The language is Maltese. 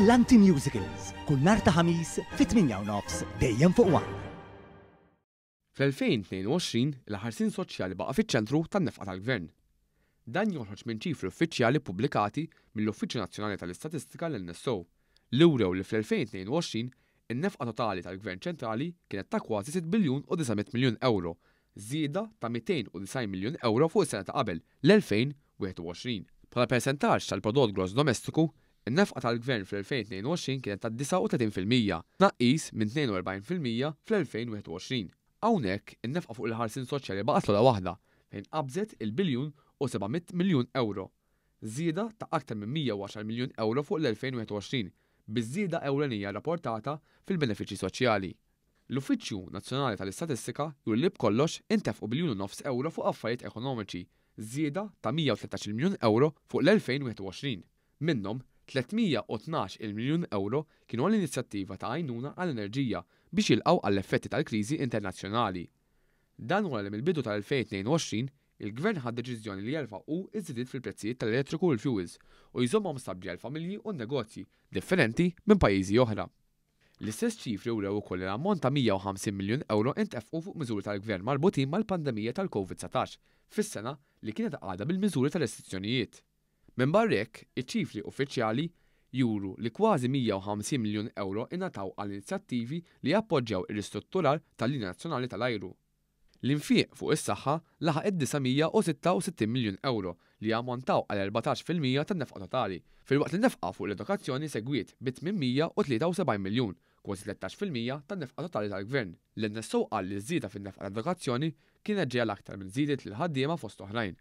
Brillanti Musicals kull nhar ta' ħamis fit-8:30 dejjem fuq One. Fl-2022 il-ħarsien soċjali baqa' fiċ-ċentru tan-nefqa tal-Gvern. Dan joħroġ minn ċifri uffiċjali pubblikati mill-Uffiċċju Nazzjonali tal-Istatistika l-NSO li wrew li fl-2022 in-nefqa totali tal-Gvern ċentrali kienet ta' kważi 6 biljun u 900 miljun euro, żieda ta' 290 miljun euro fuq is-sena ta' qabel l-2021. Bħala persentaġġ tal-prodott gross domestiku, in-nefqa tal-Gvern fl-2022 kienet ta' 39%, tnaqqis minn 42% fl-2021. Hawnhekk in-nefqa fuq il-ħarsien soċjali baqgħet l waħda fejn qabżet il-biljun u 700 miljun euro. Żieda ta' aktar minn 110 miljun euro fuq l-2021, biż-żieda ewlenija rapportata fil-benefiċċji soċjali. L-Uffiċċju Nazzjonali tal-Istatistika jur li b'kollox intefqu biljun u nofs euro fuq affarijiet ekonomiċi, żieda ta' 113 miljun euro fuq l-2021. Minnhom 312 miljun euro kienu għall-inizjattiva ta' għajnuna għall-enerġija biex jilqgħu għall-effetti tal-kriżi internazzjonali. Dan wara li mill-bidu tal-2022 il-Gvern ħad deċiżjoni li jerfa'u iż-żidiet fil-prezzijiet tal-elettriku u l-fuels u jżommhom stabbli għall-familji u negozji differenti minn pajjiżi oħra. L-istess ċifri wrew ukoll l-ammont ta' 150 miljun euro intefqu fuq miżuri tal-Gvern marbutin mal-pandemija tal-COVID-19 fis-sena li kienet għadha bil-miżuri tal-restrizzjonijiet. Minn barra hekk, iċ-ċifri uffiċjali juru li kważi 150 miljun euro ingħataw għal inizjattivi li jappoġġjaw ir-ristrutturar tal-Linja Nazzjonali tal-Ajru. L-infiq fuq is-saħħa laħaq id-966 miljun euro li jammontaw għal 14% tan-nefqa totali, filwaqt li nefqa fuq l-edukazzjoni segwiet bi 873 miljun, kważi 13% tan-nefqa totali tal-Gvern. L-NSO qal li żieda fin-nefqa tal-edukazzjoni kienet ġejja l-aktar minn żiedet lil ħaddiema fost oħrajn.